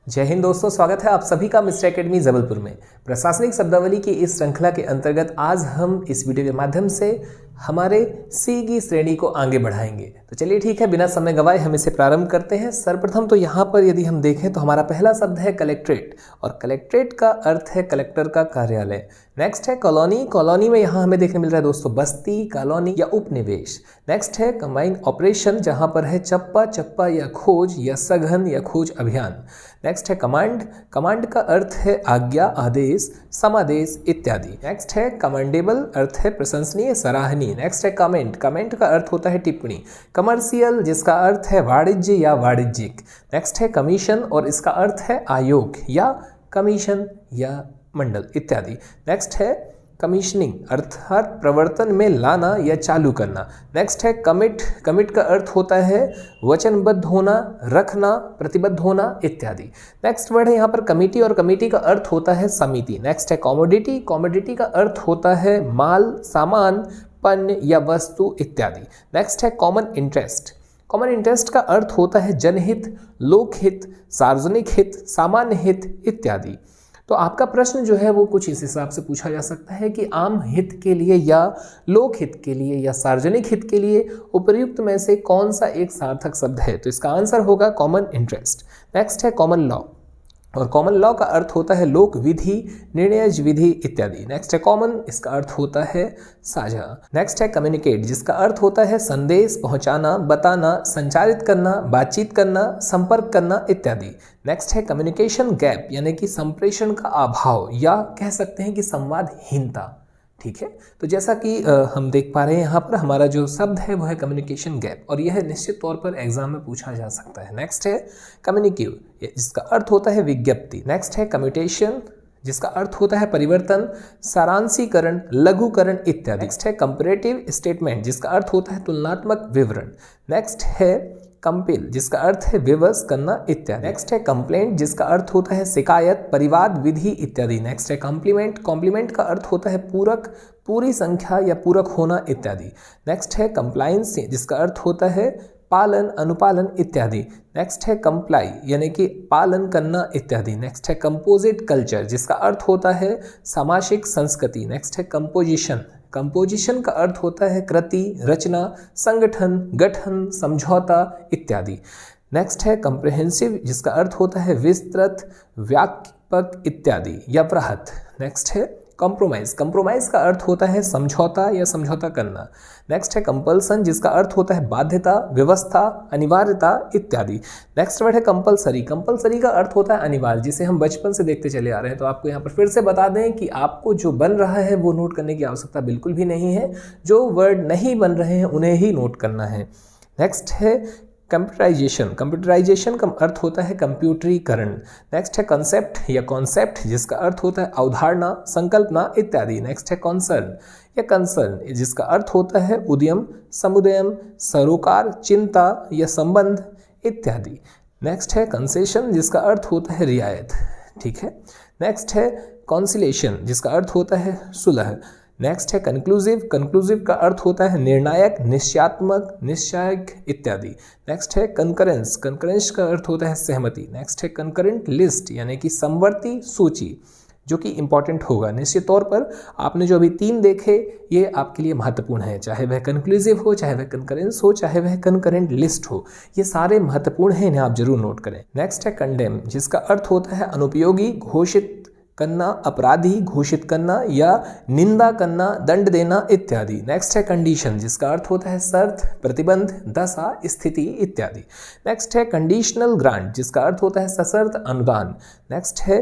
जय हिंद दोस्तों, स्वागत है आप सभी का मिस्टर एकेडमी जबलपुर में। प्रशासनिक शब्दावली की इस श्रृंखला के अंतर्गत आज हम इस वीडियो के माध्यम से हमारे सी की श्रेणी को आगे बढ़ाएंगे। तो चलिए ठीक है, बिना समय गवाए हम इसे प्रारंभ करते हैं। सर्वप्रथम तो यहाँ पर यदि हम देखें तो हमारा पहला शब्द है कलेक्ट्रेट, और कलेक्ट्रेट का अर्थ है कलेक्टर का कार्यालय। नेक्स्ट है कॉलोनी। कॉलोनी में यहाँ हमें देखने मिल रहा है दोस्तों बस्ती, कॉलोनी या उपनिवेश। नेक्स्ट है कंबाइंड ऑपरेशन, जहाँ पर है चप्पा चप्पा या खोज या सघन या खोज अभियान। नेक्स्ट है कमांड। कमांड का अर्थ है आज्ञा, आदेश, समादेश इत्यादि। नेक्स्ट है कमांडेबल, अर्थ है प्रशंसनीय, सराहनीय। नेक्स्ट है कमेंट। कमेंट का अर्थ होता है टिप्पणी। कमर्शियल, जिसका अर्थ है वाणिज्य या वाणिज्यिक। नेक्स्ट है कमीशन, और इसका अर्थ है आयोग या कमीशन या मंडल इत्यादि। नेक्स्ट है कमीशनिंग, अर्थात प्रवर्तन में लाना या चालू करना। नेक्स्ट है कमिट। कमिट का अर्थ होता है वचनबद्ध होना, रखना, प्रतिबद्ध होना इत्यादि। नेक्स्ट वर्ड है यहाँ पर कमिटी, और कमिटी का अर्थ होता है समिति। नेक्स्ट है कॉमोडिटी। कॉमोडिटी का अर्थ होता है माल, सामान, पण्य या वस्तु इत्यादि। नेक्स्ट है कॉमन इंटरेस्ट। कॉमन इंटरेस्ट का अर्थ होता है जनहित, लोकहित, सार्वजनिक हित, सामान्य हित इत्यादि। तो आपका प्रश्न जो है वो कुछ इस हिसाब से पूछा जा सकता है कि आम हित के लिए या लोक हित के लिए या सार्वजनिक हित के लिए उपर्युक्त में से कौन सा एक सार्थक शब्द है। तो इसका आंसर होगा कॉमन इंटरेस्ट। नेक्स्ट है कॉमन लॉ, और कॉमन लॉ का अर्थ होता है लोक विधि, निर्णयज विधि इत्यादि। नेक्स्ट है कॉमन, इसका अर्थ होता है साझा। नेक्स्ट है कम्युनिकेट, जिसका अर्थ होता है संदेश पहुंचाना, बताना, संचारित करना, बातचीत करना, संपर्क करना इत्यादि। नेक्स्ट है कम्युनिकेशन गैप, यानी कि संप्रेषण का अभाव या कह सकते हैं कि संवादहीनता। ठीक है, तो जैसा कि हम देख पा रहे हैं यहाँ पर हमारा जो शब्द है वो है कम्युनिकेशन गैप, और यह निश्चित तौर पर एग्जाम में पूछा जा सकता है। नेक्स्ट है कम्युनिकेव, जिसका अर्थ होता है विज्ञप्ति। नेक्स्ट है कम्यूटेशन, जिसका अर्थ होता है परिवर्तन, सारांशीकरण, लघुकरण इत्यादि। नेक्स्ट है कंपैरेटिव स्टेटमेंट, जिसका अर्थ होता है तुलनात्मक विवरण। नेक्स्ट है कंपेल, जिसका अर्थ है विवश करना इत्यादि। नेक्स्ट है कंप्लेंट, जिसका अर्थ होता है शिकायत, परिवाद, विधि इत्यादि। नेक्स्ट है कॉम्प्लीमेंट। कॉम्प्लीमेंट का अर्थ होता है पूरक, पूरी संख्या या पूरक होना इत्यादि। नेक्स्ट है कंप्लायंस, जिसका अर्थ होता है पालन, अनुपालन इत्यादि। नेक्स्ट है कंप्लाई, यानी कि पालन करना इत्यादि। नेक्स्ट है कंपोजिट कल्चर, जिसका अर्थ होता है सामाजिक संस्कृति। नेक्स्ट है कंपोजिशन। कंपोजिशन का अर्थ होता है कृति, रचना, संगठन, गठन, समझौता इत्यादि। नेक्स्ट है कंप्रहेंसिव, जिसका अर्थ होता है विस्तृत, व्यापक इत्यादि या वृहत। नेक्स्ट है कॉम्प्रोमाइज। कॉम्प्रोमाइज का अर्थ होता है समझौता या समझौता करना। नेक्स्ट है कंपल्सन, जिसका अर्थ होता है बाध्यता, व्यवस्था, अनिवार्यता इत्यादि। नेक्स्ट वर्ड है कंपलसरी। कंपलसरी का अर्थ होता है अनिवार्य, जिसे हम बचपन से देखते चले आ रहे हैं। तो आपको यहाँ पर फिर से बता दें कि आपको जो बन रहा है वो नोट करने की आवश्यकता बिल्कुल भी नहीं है, जो वर्ड नहीं बन रहे हैं उन्हें ही नोट करना है। नेक्स्ट है कंप्यूटराइजेशन। कंप्यूटराइजेशन का अर्थ होता है कंप्यूटरीकरण। नेक्स्ट है कंसेप्ट या कॉन्सेप्ट, जिसका अर्थ होता है अवधारणा, संकल्पना इत्यादि। नेक्स्ट है कॉन्सर्न या कंसर्न, जिसका अर्थ होता है उद्यम, समुदाय, सरोकार, चिंता या संबंध इत्यादि। नेक्स्ट है कंसेशन, जिसका अर्थ होता है रियायत। ठीक है, नेक्स्ट है कॉन्सिलेशन, जिसका अर्थ होता है सुलह। नेक्स्ट है कंक्लूसिव। कंक्लूसिव का अर्थ होता है निर्णायक, निश्चयात्मक, निश्चयक इत्यादि। नेक्स्ट है कंकरेंस। कंकरेंस का अर्थ होता है सहमति। नेक्स्ट है कंकरेंट लिस्ट, यानी कि समवर्ती सूची, जो कि इंपॉर्टेंट होगा। निश्चित तौर पर आपने जो अभी 3 देखे ये आपके लिए महत्वपूर्ण है, चाहे वह कंक्लूसिव हो, चाहे वह कंकरेंस हो, चाहे वह कंकरेंट लिस्ट हो, ये सारे महत्वपूर्ण हैं, इन्हें आप जरूर नोट करें। नेक्स्ट है कंडेम, जिसका अर्थ होता है अनुपयोगी, घोषित करना, अपराधी घोषित करना या निंदा करना, दंड देना इत्यादि। नेक्स्ट है कंडीशन, जिसका अर्थ होता है शर्त, प्रतिबंध, दशा, स्थिति इत्यादि। नेक्स्ट है कंडीशनल ग्रांट, जिसका अर्थ होता है सशर्त अनुदान। नेक्स्ट है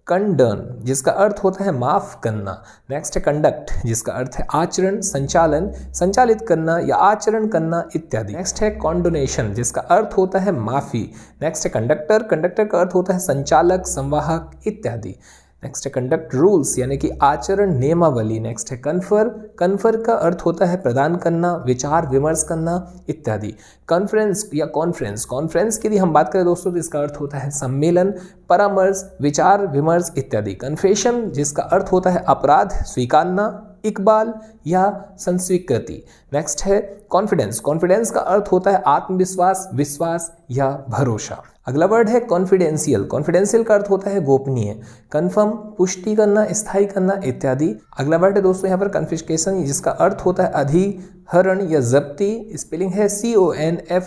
कंडर्न, जिसका अर्थ होता है माफ करना। नेक्स्ट है कंडक्ट, जिसका अर्थ है आचरण, संचालन, संचालित करना या आचरण करना इत्यादि। नेक्स्ट है कॉन्डोनेशन, जिसका अर्थ होता है माफी। नेक्स्ट है कंडक्टर। कंडक्टर का अर्थ होता है संचालक, संवाहक इत्यादि। नेक्स्ट है कंडक्ट रूल्स, यानी कि आचरण नियमावली। नेक्स्ट है कन्फर। कन्फर का अर्थ होता है प्रदान करना, विचार विमर्श करना इत्यादि। कॉन्फ्रेंस या कॉन्फ्रेंस। कॉन्फ्रेंस की यदि हम बात करें दोस्तों तो इसका अर्थ होता है सम्मेलन, परामर्श, विचार विमर्श इत्यादि। कन्फेशन, जिसका अर्थ होता है अपराध स्वीकारना इकबाल या संस्वीकृति। नेक्स्ट है कॉन्फिडेंस। कॉन्फिडेंस का अर्थ होता है आत्मविश्वास, विश्वास या भरोसा। अगला वर्ड है कॉन्फिडेंशियल। कॉन्फिडेंशियल का अर्थ होता है गोपनीय, कंफर्म, पुष्टि करना, स्थायी करना इत्यादि। अगला वर्ड है दोस्तों यहाँ पर कन्फिस्केशन, जिसका अर्थ होता है अधिहरण या जब्ती। स्पेलिंग है CONFISCATION।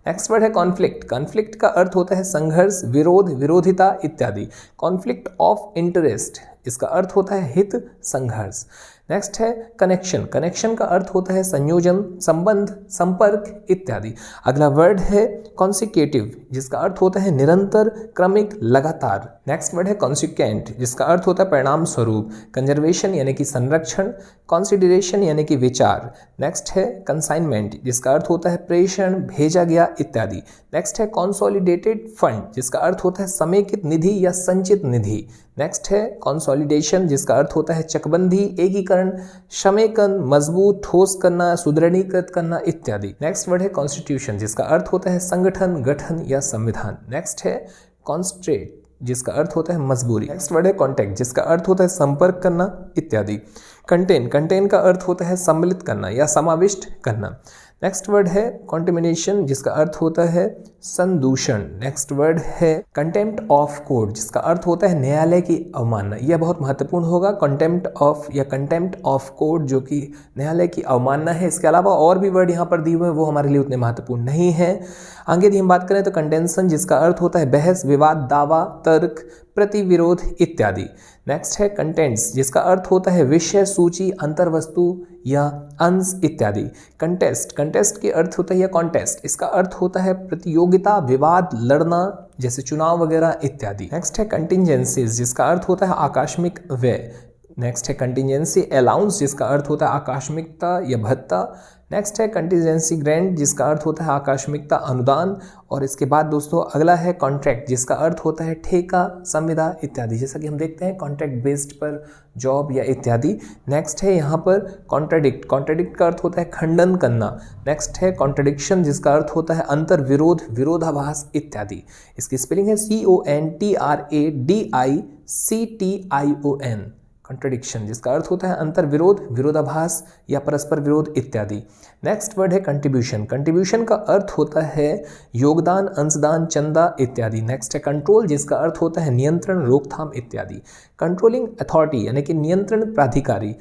नेक्स्ट वर्ड है कॉन्फ्लिक्ट। कॉन्फ्लिक्ट का अर्थ होता है संघर्ष, विरोध, विरोधिता इत्यादि। कॉन्फ्लिक्ट ऑफ इंटरेस्ट, इसका अर्थ होता है हित, संघर्ष। नेक्स्ट है कनेक्शन। कनेक्शन का अर्थ होता है संयोजन, संबंध, संपर्क इत्यादि। अगला वर्ड है कॉन्सिक्यूटिव, जिसका अर्थ होता है निरंतर, क्रमिक, लगातार। नेक्स्ट वर्ड है कॉन्सिक्वेंट, जिसका अर्थ होता है परिणाम स्वरूप। कंजर्वेशन यानी कि संरक्षण, कॉन्सिडरेशन यानी कि विचार। नेक्स्ट है कंसाइनमेंट, जिसका अर्थ होता है प्रेषण, भेजा गया इत्यादि। नेक्स्ट है कंसोलिडेटेड फंड, जिसका अर्थ होता है समेकित निधि या संचित निधि। नेक्स्ट है कंसोलिडेशन, जिसका अर्थ होता है चकबंदी, एकीकरण, समेकन, मजबूत, ठोस करना, सुदृढ़ीकृत करना इत्यादि। नेक्स्ट वर्ड है कॉन्स्टिट्यूशन, जिसका अर्थ होता है संगठन, गठन या संविधान। नेक्स्ट है कॉन्स्ट्रेट, जिसका अर्थ होता है मजबूरी। नेक्स्ट वर्ड है कॉन्टैक्ट, जिसका अर्थ होता है संपर्क करना इत्यादि। कंटेन, कंटेन का अर्थ होता है सम्मिलित करना या समाविष्ट करना। नेक्स्ट वर्ड है कॉन्टेमिनेशन, जिसका अर्थ होता है संदूषण। नेक्स्ट वर्ड है कंटेम्प्ट ऑफ कोर्ट, जिसका अर्थ होता है न्यायालय की अवमानना। यह बहुत महत्वपूर्ण होगा, कंटेम्प्ट ऑफ या कंटेम्प्ट ऑफ कोर्ट, जो कि न्यायालय की अवमानना है। इसके अलावा और भी वर्ड यहाँ पर दिए हुए हैं, वो हमारे लिए उतने महत्वपूर्ण नहीं है। आगे यदि हम बात करें तो कंटेंशन, जिसका अर्थ होता है बहस, विवाद, दावा, तर्क, प्रतिविरोध इत्यादि। नेक्स्ट है कंटेंट्स, जिसका अर्थ होता है विषय, सूची, अंतर्वस्तु या अंश इत्यादि। कंटेस्ट, कंटेस्ट के अर्थ होता है या कॉन्टेस्ट, इसका अर्थ होता है प्रतियोगिता, विवाद, लड़ना, जैसे चुनाव वगैरह इत्यादि। नेक्स्ट है कंटिजेंसीज, जिसका अर्थ होता है आकस्मिक व्यय। नेक्स्ट है कंटिजेंसी अलाउंस, जिसका अर्थ होता है आकस्मिकता या भत्ता। नेक्स्ट है कंटिजेंसी ग्रांट, जिसका अर्थ होता है आकस्मिकता अनुदान। और इसके बाद दोस्तों अगला है कॉन्ट्रैक्ट, जिसका अर्थ होता है ठेका, संविदा इत्यादि। जैसा कि हम देखते हैं कॉन्ट्रैक्ट बेस्ड पर जॉब या इत्यादि। नेक्स्ट है यहाँ पर कॉन्ट्राडिक्ट, कॉन्ट्राडिक्ट का अर्थ होता है खंडन करना। नेक्स्ट है कॉन्ट्रडिक्शन, जिसका अर्थ होता है अंतर विरोध, विरोधाभास इत्यादि। इसकी स्पेलिंग है CONTRADICTION। कॉन्ट्रडिक्शन, जिसका अर्थ होता है अंतर विरोध, विरोधाभास या परस्पर विरोध इत्यादि। नेक्स्ट वर्ड है कंट्रीब्यूशन। कंट्रीब्यूशन का अर्थ होता है योगदान, अंशदान, चंदा इत्यादि। नेक्स्ट है कंट्रोल, जिसका अर्थ होता है नियंत्रण, रोकथाम इत्यादि। कंट्रोलिंग अथॉरिटी यानी कि नियंत्रण प्राधिकारी।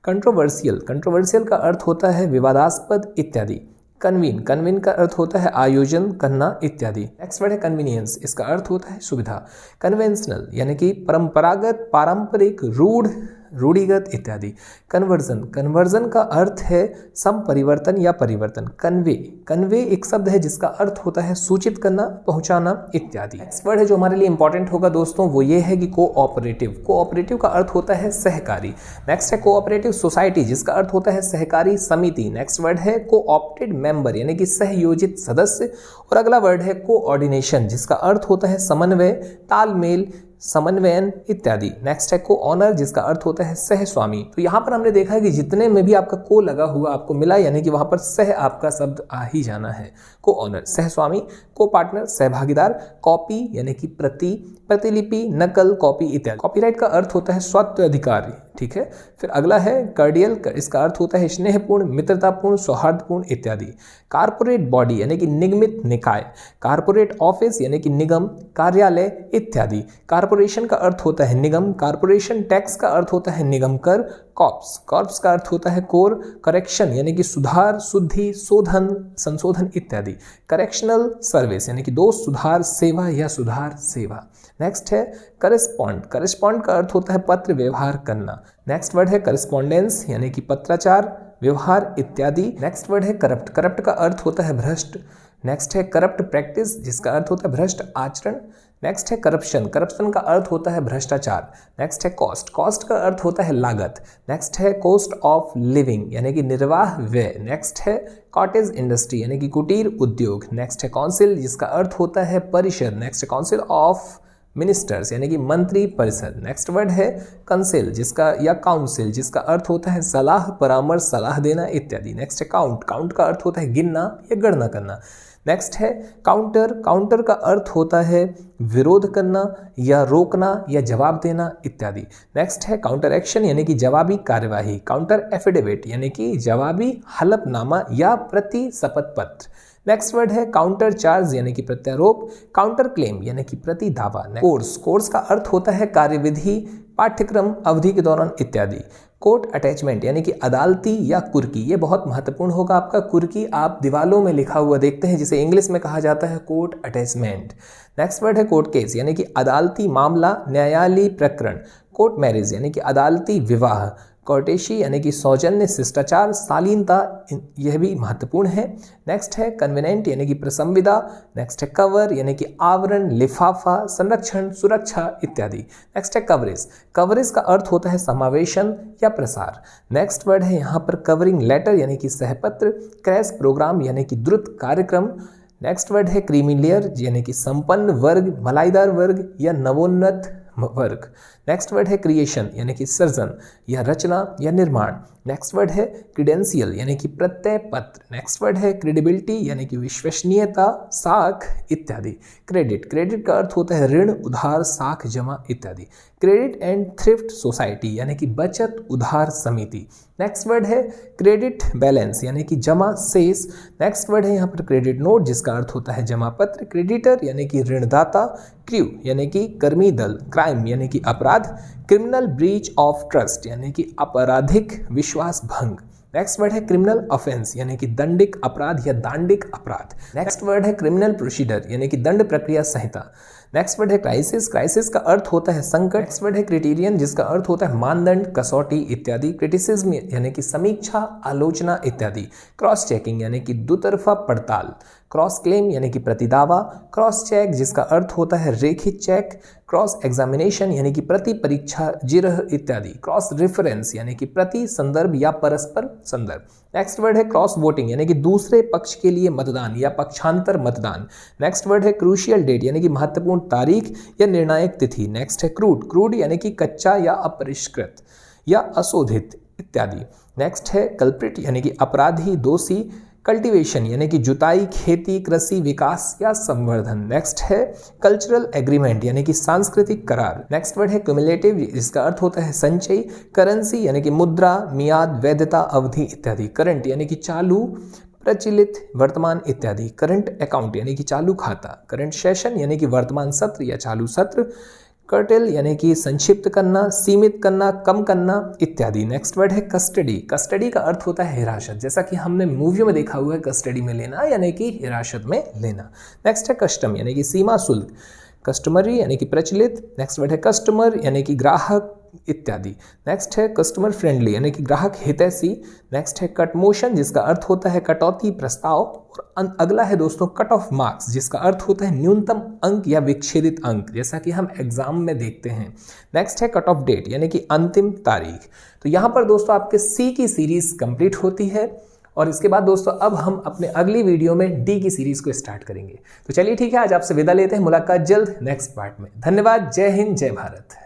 कंट्रोवर्शियल, कंट्रोवर्शियल का अर्थ होता है विवादास्पद इत्यादि। कन्वीन, कन्वीन का अर्थ होता है आयोजन करना इत्यादि। नेक्स्ट वर्ड है कन्वीनियंस, इसका अर्थ होता है सुविधा। कन्वेंशनल यानी कि परंपरागत, पारंपरिक, रूढ़, रूढ़िगत इत्यादि। कन्वर्जन, कन्वर्जन का अर्थ है संपरिवर्तन या परिवर्तन। कन्वे, कन्वे एक शब्द है जिसका अर्थ होता है सूचित करना, पहुंचाना इत्यादि। नेक्स्ट वर्ड है जो हमारे लिए इंपॉर्टेंट होगा दोस्तों, वो ये है कि कोऑपरेटिव। कोऑपरेटिव का अर्थ होता है सहकारी। नेक्स्ट है कोऑपरेटिव सोसाइटी, जिसका अर्थ होता है सहकारी समिति। नेक्स्ट वर्ड है कोऑप्टेड मेंबर यानी कि सहयोजित सदस्य। और अगला वर्ड है कोऑर्डिनेशन, जिसका अर्थ होता है समन्वय, तालमेल, समन्वयन इत्यादि। नेक्स्ट है को ऑनर, जिसका अर्थ होता है सह स्वामी। तो यहाँ पर हमने देखा है कि जितने में भी आपका को लगा हुआ आपको मिला, यानी कि वहां पर सह आपका शब्द आ ही जाना है। को ऑनर सह स्वामी, को पार्टनर सहभागीदार, कॉपी यानी कि प्रति, प्रतिलिपि, नकल, कॉपी इत्यादि। कॉपीराइट का अर्थ होता है स्वत्व अधिकार, ठीक है। फिर अगला है कार्डियल, इसका अर्थ होता है स्नेहपूर्ण, मित्रतापूर्ण, सौहार्दपूर्ण इत्यादि। कारपोरेट बॉडी यानी कि निगमित निकाय। कारपोरेट ऑफिस यानी कि निगम, कार्यालय इत्यादि। कारपोरेशन का अर्थ होता है निगम। कारपोरेशन टैक्स का अर्थ होता है निगम कर। कॉर्प्स, कॉर्प्स का अर्थ होता है कोर। करेक्शन यानी कि सुधार, शुद्धि, शोधन, संशोधन इत्यादि। करेक्शनल सर्विस यानी कि दोष सुधार सेवा या सुधार सेवा। नेक्स्ट है करस्पॉन्ड, करस्पॉन्ड का अर्थ होता है पत्र व्यवहार करना। नेक्स्ट वर्ड है करस्पॉन्डेंस यानी कि पत्राचार, व्यवहार इत्यादि। नेक्स्ट वर्ड है करप्ट, करप्ट का अर्थ होता है भ्रष्ट। नेक्स्ट है करप्ट प्रैक्टिस, जिसका अर्थ होता है भ्रष्ट आचरण। नेक्स्ट है करप्शन, करप्शन का अर्थ होता है भ्रष्टाचार। नेक्स्ट है कॉस्ट, कॉस्ट का अर्थ होता है लागत। नेक्स्ट है कॉस्ट ऑफ लिविंग यानी कि निर्वाह व्यय। नेक्स्ट है कॉटेज इंडस्ट्री यानी कि कुटीर उद्योग। नेक्स्ट है काउंसिल, जिसका अर्थ होता है परिषद। नेक्स्ट है काउंसिल ऑफ मिनिस्टर्स यानी कि मंत्री परिषद। नेक्स्ट वर्ड है कंसिल, जिसका या काउंसिल, जिसका अर्थ होता है सलाह, परामर्श, सलाह देना इत्यादि। नेक्स्ट है काउंट, काउंट का अर्थ होता है गिनना या गणना करना। नेक्स्ट है काउंटर। काउंटर का अर्थ होता है विरोध करना या रोकना या जवाब देना इत्यादि। नेक्स्ट है काउंटर एक्शन यानी कि जवाबी कार्यवाही। काउंटर एफिडेविट यानी कि जवाबी हलफनामा या प्रति शपथ पत्र। नेक्स्ट वर्ड है काउंटर चार्ज यानी कि प्रत्यारोप। काउंटर क्लेम यानी कि प्रति दावा। कोर्स। कोर्स का अर्थ होता है कार्यविधि, पाठ्यक्रम, अवधि के दौरान इत्यादि। कोर्ट अटैचमेंट यानी कि अदालती या कुर्की, ये बहुत महत्वपूर्ण होगा आपका। कुर्की आप दीवालों में लिखा हुआ देखते हैं जिसे इंग्लिश में कहा जाता है कोर्ट अटैचमेंट। नेक्स्ट वर्ड है कोर्ट केस यानी कि अदालती मामला, न्यायालयी प्रकरण। कोर्ट मैरिज यानी कि अदालती विवाह। कॉर्टेशी यानी कि सौजन्य, शिष्टाचार, शालीनता, यह भी महत्वपूर्ण है। नेक्स्ट है कन्वीनेंट यानी कि प्रसंविदा। नेक्स्ट है कवर यानी कि आवरण, लिफाफा, संरक्षण, सुरक्षा इत्यादि। नेक्स्ट है कवरेज। कवरेज का अर्थ होता है समावेशन या प्रसार। नेक्स्ट वर्ड है यहाँ पर कवरिंग लेटर यानी कि सहपत्र। क्रैश प्रोग्राम यानी कि द्रुत कार्यक्रम। नेक्स्ट वर्ड है क्रीमी लेयर यानी कि संपन्न वर्ग, मलाईदार वर्ग या नवोन्नत वर्ग। नेक्स्ट वर्ड है क्रिएशन यानी कि सृजन या रचना या निर्माण। नेक्स्ट वर्ड है क्रीडेंशियल यानी कि प्रत्यय पत्र। नेक्स्ट वर्ड है क्रेडिबिलिटी यानी कि विश्वसनीयता, साख इत्यादि। क्रेडिट। क्रेडिट का अर्थ होता है ऋण, उधार, साख जमा इत्यादि। क्रेडिट एंड थ्रिफ्ट सोसाइटी यानी कि बचत उधार समिति। नेक्स्ट वर्ड है क्रेडिट बैलेंस यानी कि जमा शेष। नेक्स्ट वर्ड है यहाँ पर क्रेडिट नोट जिसका अर्थ होता है जमा पत्र। क्रेडिटर यानी कि ऋणदाता। क्रू यानी कि कर्मी दल। क्राइम यानी कि अपराध। क्रिमिनल ब्रीच ऑफ ट्रस्ट यानी कि आपराधिक विश्वास भंग। नेक्स्ट वर्ड है क्रिमिनल ऑफेंस यानी कि दंडिक अपराध या दांडिक अपराध। नेक्स्ट वर्ड है क्रिमिनल प्रोसीडर यानी कि दंड प्रक्रिया संहिता। नेक्स्ट वर्ड है क्राइसिस। क्राइसिस का अर्थ होता है संकट। नेक्स्ट वर्ड है क्राइटेरियन जिसका अर्थ होता है मानदंड, कसौटी इत्यादि। क्रिटिसिज्म यानी कि समीक्षा, आलोचना इत्यादि। क्रॉस चेकिंग यानी कि दुतरफा पड़ताल। क्रॉस क्लेम यानी कि प्रतिदावा। क्रॉस चेक जिसका अर्थ होता है रेखित चेक। क्रॉस एग्जामिनेशन यानी कि प्रति परीक्षा, जिरह इत्यादि। क्रॉस रेफरेंस यानी कि प्रति संदर्भ या परस्पर संदर्भ। नेक्स्ट वर्ड है क्रॉस वोटिंग यानी कि दूसरे पक्ष के लिए मतदान या पक्षांतर मतदान। नेक्स्ट वर्ड है क्रूशियल डेट यानी कि महत्वपूर्ण तारीख या निर्णायक तिथि। नेक्स्ट है क्रूड। क्रूड यानी कि कच्चा या अपरिष्कृत या अशोधित इत्यादि। नेक्स्ट है कल्प्रिट यानी कि अपराधी, दोषी। कल्टीवेशन यानी कि जुताई, खेती, कृषि, विकास या संवर्धन। नेक्स्ट है कल्चरल एग्रीमेंट यानी कि सांस्कृतिक करार। नेक्स्ट वर्ड है क्यूमुलेटिव जिसका अर्थ होता है संचयी। करेंसी यानी कि मुद्रा, मियाद, वैधता, अवधि इत्यादि। करंट यानी कि चालू, प्रचलित, वर्तमान इत्यादि। करंट अकाउंट यानी कि चालू खाता। करंट सेशन यानी कि वर्तमान सत्र या चालू सत्र। कर्टेल यानी कि संक्षिप्त करना, सीमित करना, कम करना इत्यादि। नेक्स्ट वर्ड है कस्टडी। कस्टडी का अर्थ होता है हिरासत, जैसा कि हमने मूवियों में देखा हुआ है कस्टडी में लेना यानी कि हिरासत में लेना। नेक्स्ट है कस्टम यानी कि सीमा शुल्क। कस्टमरी यानी कि प्रचलित। नेक्स्ट वर्ड है कस्टमर यानी कि ग्राहक इत्यादि। नेक्स्ट है कस्टमर फ्रेंडली यानी कि ग्राहक हितैषी। नेक्स्ट है कट मोशन जिसका अर्थ होता है कटौती प्रस्ताव। और अगला है दोस्तों कट ऑफ मार्क्स जिसका अर्थ होता है न्यूनतम अंक या विच्छेदित अंक, जैसा कि हम एग्जाम में देखते हैं। नेक्स्ट है कट ऑफ डेट यानी कि अंतिम तारीख। तो यहाँ पर दोस्तों आपके सी की सीरीज कंप्लीट होती है और इसके बाद दोस्तों अब हम अपने अगली वीडियो में डी की सीरीज को स्टार्ट करेंगे। तो चलिए ठीक है, आज आपसे विदा लेते हैं। मुलाकात जल्द नेक्स्ट पार्ट में। धन्यवाद। जय हिंद, जय भारत।